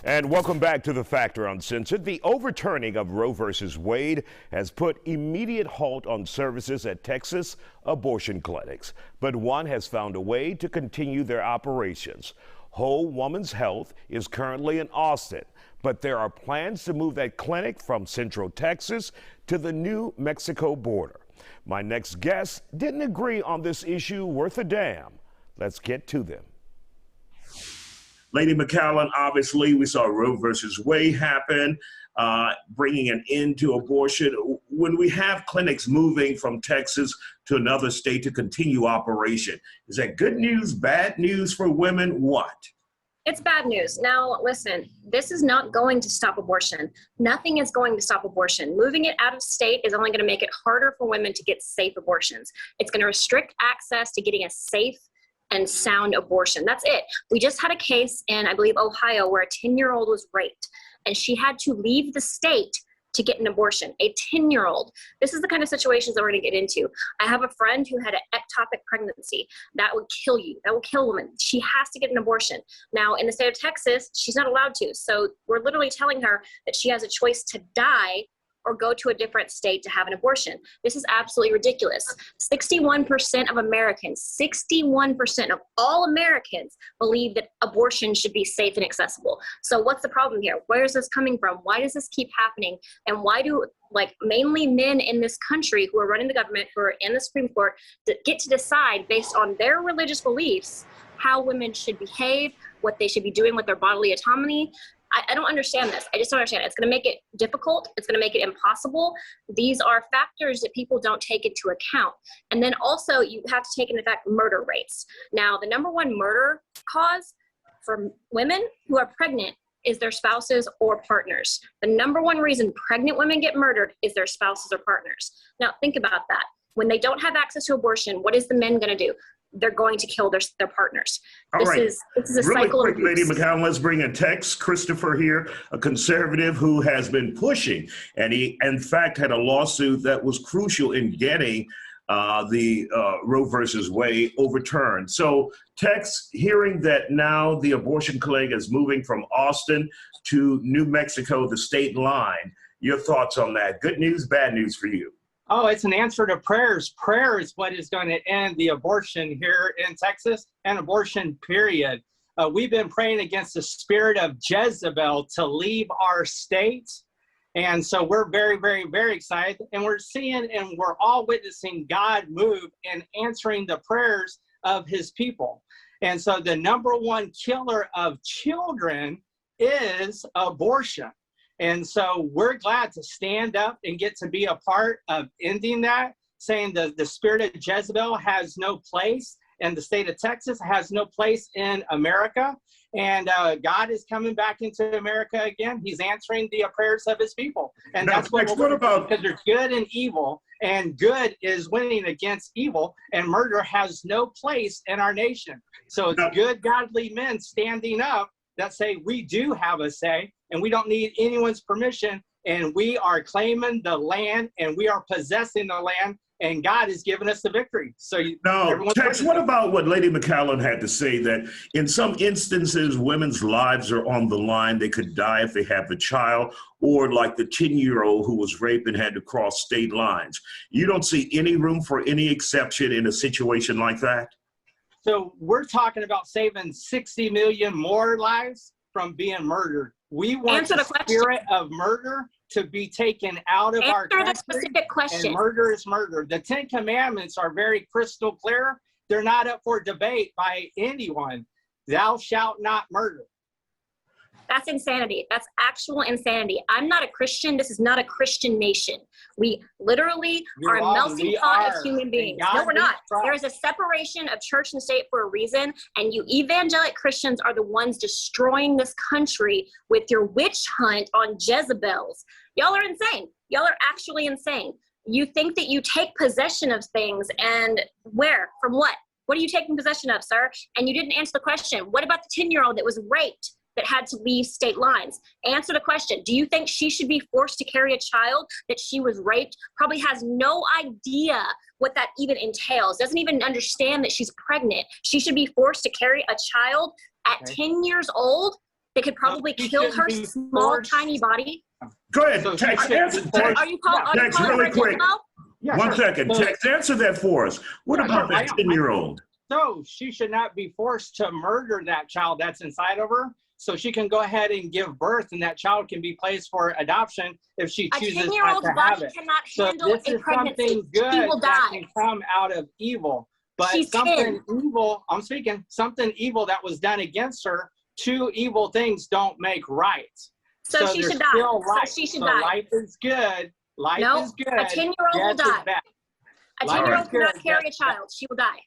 And welcome back to The Factor Uncensored. The overturning of Roe v. Wade has put immediate halt on services at Texas abortion clinics. But one has found a way to continue their operations. Whole Woman's Health is currently in Austin, but there are plans to move that clinic from Central Texas to the New Mexico border. My next guest didn't agree on this issue worth a damn. Let's get to them. Lady McCallum, obviously, we saw Roe versus Wade happen, bringing an end to abortion. When we have clinics moving from Texas to another state to continue operation, is that good news, bad news for women? What? It's bad news. Now, listen, this is not going to stop abortion. Nothing is going to stop abortion. Moving it out of state is only going to make it harder for women to get safe abortions. It's going to restrict access to getting a safe and sound abortion. That's it. We just had a case in, I believe, Ohio, where a 10-year-old was raped, and she had to leave the state to get an abortion. A 10-year-old. This is the kind of situations that we're going to get into. I have a friend who had an ectopic pregnancy. That would kill you. That will kill a woman. She has to get an abortion. Now, in the state of Texas, she's not allowed to. So we're literally telling her that she has a choice to die or go to a different state to have an abortion. This is absolutely ridiculous. 61% of Americans, 61% of all Americans believe that abortion should be safe and accessible. So what's the problem here? Where is this coming from? Why does this keep happening? And why do mainly men in this country who are running the government, who are in the Supreme Court, get to decide based on their religious beliefs how women should behave, what they should be doing with their bodily autonomy? I don't understand this. I just don't understand it. It's going to make it difficult. It's going to make it impossible. These are factors that people don't take into account. And then also you have to take into account murder rates. Now, the number one murder cause for women who are pregnant is their spouses or partners. The number one reason pregnant women get murdered is their spouses or partners. Now, think about that. When they don't have access to abortion, what is the men going to do? They're going to kill their partners. This is a really cycle quick, of Lady abuse. McCallum, let's bring in Tex Christopher here, a conservative who has been pushing, and he, in fact, had a lawsuit that was crucial in getting the Roe versus Wade overturned. So, Tex, hearing that now the abortion clinic is moving from Austin to New Mexico, the state line, your thoughts on that? Good news, bad news for you? Oh, it's an answer to prayers. Prayer is what is going to end the abortion here in Texas, and abortion, period. We've been praying against the spirit of Jezebel to leave our state. And so we're very, very, very excited. And we're seeing and we're all witnessing God move and answering the prayers of his people. And so the number one killer of children is abortion. And so we're glad to stand up and get to be a part of ending that, saying that the spirit of Jezebel has no place in the state of Texas, has no place in America. And God is coming back into America again. He's answering the prayers of his people. And now, that's what we're about, because there's good and evil, and good is winning against evil, and murder has no place in our nation. So it's good, godly men standing up that say we do have a say, and we don't need anyone's permission, and we are claiming the land, and we are possessing the land, and God has given us the victory. So now, Tex, what about what Lady McCallum had to say, that in some instances, women's lives are on the line. They could die if they have the child, or like the 10-year-old who was raped and had to cross state lines. You don't see any room for any exception in a situation like that? So we're talking about saving 60 million more lives from being murdered. We want the spirit of murder to be taken out of our country. Answer the specific question. And murder is murder. The 10 Commandments are very crystal clear. They're not up for debate by anyone. Thou shalt not murder. That's insanity. That's actual insanity. I'm not a Christian. This is not a Christian nation. We literally are a melting pot of human beings. No, we're not. There is a separation of church and state for a reason, and you evangelic Christians are the ones destroying this country with your witch hunt on Jezebels. Y'all are insane. Y'all are actually insane. You think that you take possession of things, and where? From what? What are you taking possession of, sir? And you didn't answer the question. What about the 10-year-old that was raped, that had to leave state lines? Answer the question. Do you think she should be forced to carry a child that she was raped? Probably has no idea what that even entails. Doesn't even understand that she's pregnant. She should be forced to carry a child at 10 years old? They could probably she kill shouldn't her be small, forced. tiny body. Go ahead, So she Tex, shouldn't answer, be Tex. forced. Are you calling Tex, her really a quick. Jezebel? Yeah, One sure. second, So- Tex, answer that for us. What Yeah, about sure, I that am. 10-year-old? So she should not be forced to murder that child that's inside of her. So she can go ahead and give birth, and that child can be placed for adoption if she A chooses not 10-year-old's to have body it. cannot So handle this a is pregnancy. something She good will that die. can come out of evil. But She's something 10. evil, I'm speaking, something evil that was done against her, two evil things don't make right. So she there's should die. still So life. she should So die. life is good. Life No, is good. a 10-year-old will Death is die. bad. A Life 10-year-old is cannot good, carry a death is bad. child. She will die.